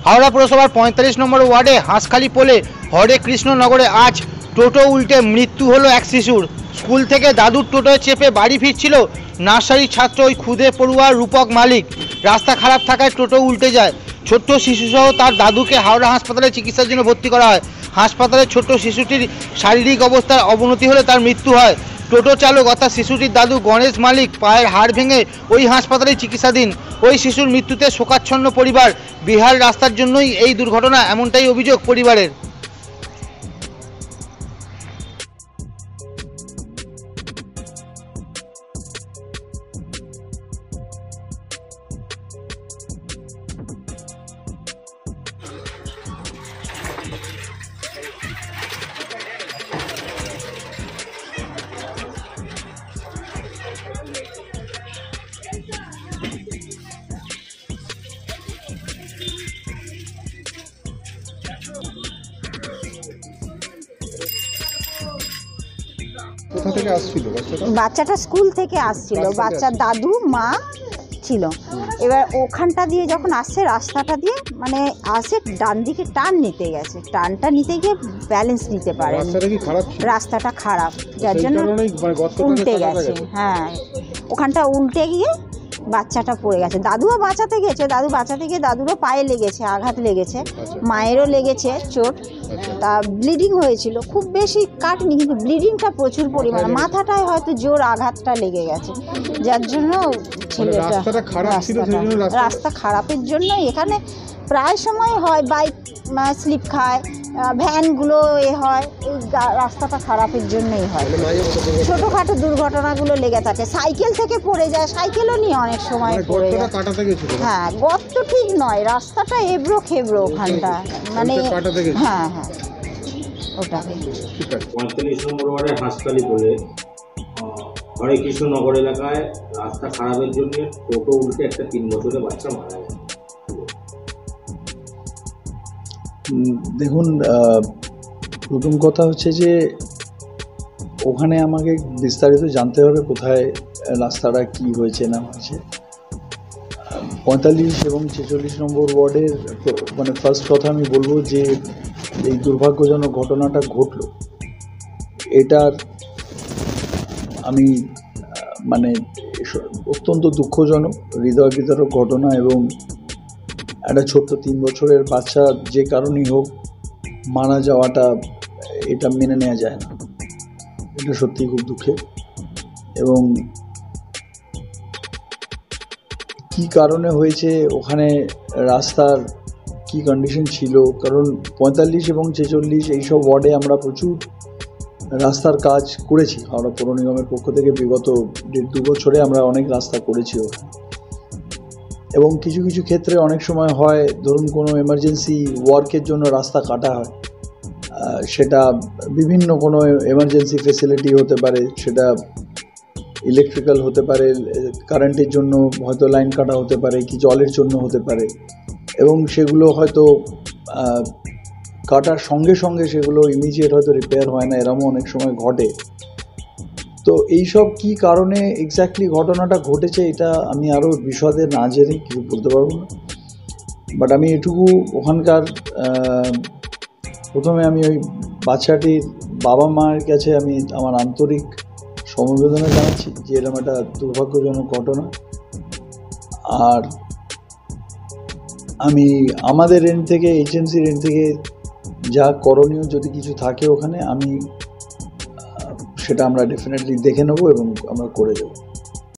হাওড়া পুরসভার ৪৫ নম্বর ওয়ার্ডে হাঁসখালি পোলে হরে কৃষ্ণনগরে আজ টোটো উল্টে মৃত্যু হলো এক শিশুর। স্কুল থেকে দাদুর টোটোয় চেপে বাড়ি ফিরছিল নার্সারি ছাত্র ওই ক্ষুদে পড়ুয়া রূপক মালিক। রাস্তা খারাপ থাকায় টোটো উল্টে যায়। ছোট্ট শিশুসহ তার দাদুকে হাওড়া হাসপাতালে চিকিৎসার জন্য ভর্তি করা হয়। হাসপাতালে ছোট্ট শিশুটির শারীরিক অবস্থার অবনতি হলে তার মৃত্যু হয়। টোটো চালক অর্থাৎ শিশুটির দাদু গণেশ মালিক পায়ের হাড় ভেঙে ওই হাসপাতালে চিকিৎসাধীন। ওই শিশুর মৃত্যুতে শোকাচ্ছন্ন পরিবার। বিহার রাস্তার জন্যই এই দুর্ঘটনা, এমনটাই অভিযোগ পরিবারের। কোথা থেকে আসছিল বাচ্চাটা? বাচ্চাটা স্কুল থেকে আসছিল, বাচ্চার দাদু মা ছিল। এবার ওখানটা দিয়ে যখন আসছে রাস্তাটা দিয়ে মানে আসে ডান দিকে টার্ন নিতে গেছে, টার্নটা নিতে গিয়ে ব্যালেন্স নিতে পারে। রাস্তাটা খারাপ যার জন্য উল্টে গেছে। হ্যাঁ, ওখানটা উল্টে গিয়ে বাচ্চাটা পড়ে গেছে। দাদুও বাঁচাতে গেছে, দাদু বাঁচাতে গিয়ে দাদুরও পায়ে লেগেছে, আঘাত লেগেছে, মায়েরও লেগেছে চোট। তা ব্লিডিং হয়েছিল, খুব বেশি কাটনি কিন্তু ব্লিডিংটা প্রচুর পরিমাণে, মাথাটায় হয়তো জোর আঘাতটা লেগে গেছে, যার জন্য ছেলেটা রাস্তা খারাপের জন্য এখানে প্রায় সময় হয় বাইক স্লিপ খায়, ভ্যানগুলো হয়, এই রাস্তাটা খারাপের জন্যই হয়। ছোটোখাটো দুর্ঘটনাগুলো লেগে থাকে, সাইকেল থেকে পড়ে যায়, সাইকেলও নিয়ে অনেক সময় পড়ে যায়। হ্যাঁ, গর্ত ঠিক নয়, রাস্তাটা এবড়ো খেবড়ো ওখানটা, মানে হ্যাঁ হ্যাঁ ওটাকে। ৪৫ নম্বর ওয়ার্ডের হাঁসখালি বলে হরে কৃষ্ণনগর এলাকায় রাস্তা খারাপের জন্য টোটো উল্টে একটা ৩ বছরের বাচ্চা মারা গেছে। দেখুন, প্রথম কথা হচ্ছে যে ওখানে আমাকে বিস্তারিত জানতে হবে কোথায় রাস্তাটা কি হয়েছে না হয়েছে। ৪৫ এবং ৪৬ নম্বর ওয়ার্ডের মানে ফার্স্ট কথা আমি বলবো যে এই দুর্ভাগ্যজনক ঘটনাটা ঘটলো, এটার আমি মানে অত্যন্ত দুঃখজনক, হৃদয় বিদারক ঘটনা। এবং একটা ছোট্ট ৩ বছরের বাচ্চা যে কারণেই হোক মারা যাওয়াটা, এটা মেনে নেওয়া যায় না, এটা সত্যিই খুব দুঃখের। এবং কি কারণে হয়েছে, ওখানে রাস্তার কি কন্ডিশন ছিল, কারণ ৪৫ এবং ৪৬ এইসব ওয়ার্ডে আমরা প্রচুর রাস্তার কাজ করেছি হাওড়া পৌর নিগমের পক্ষ থেকে। বিগত ১.৫-২ বছরে আমরা অনেক রাস্তা করেছি ওখানে। এবং কিছু কিছু ক্ষেত্রে অনেক সময় হয়, ধরুন কোনো এমার্জেন্সি ওয়ার্কের জন্য রাস্তা কাটা হয়, সেটা বিভিন্ন কোনো এমার্জেন্সি ফেসিলিটি হতে পারে, সেটা ইলেকট্রিক্যাল হতে পারে, কারেন্টের জন্য হয়তো লাইন কাটা হতে পারে, কি জলের জন্য হতে পারে, এবং সেগুলো হয়তো কাটার সঙ্গে সঙ্গে সেগুলো ইমিডিয়েট হয়তো রিপেয়ার হয় না, এরকমও অনেক সময় ঘটে। তো এইসব কি কারণে এক্স্যাক্টলি ঘটনাটা ঘটেছে এটা আমি আরও বিশদে না জেনে কিছু বলতে পারবো না। বাট আমি এটুকু ওখানকার প্রথমে আমি ওই বাচ্চাটির বাবা মায়ের কাছে আমি আমার আন্তরিক সমবেদনা জানাচ্ছি যে এরকম একটা দুর্ভাগ্যজনক ঘটনা। আর আমি আমাদের এন্ড থেকে, এইচএমসির এন্ড থেকে যা করণীয় যদি কিছু থাকে ওখানে, আমি সেটা আমরা ডেফিনেটলি দেখে নেবো এবং আমরা করে দেবো।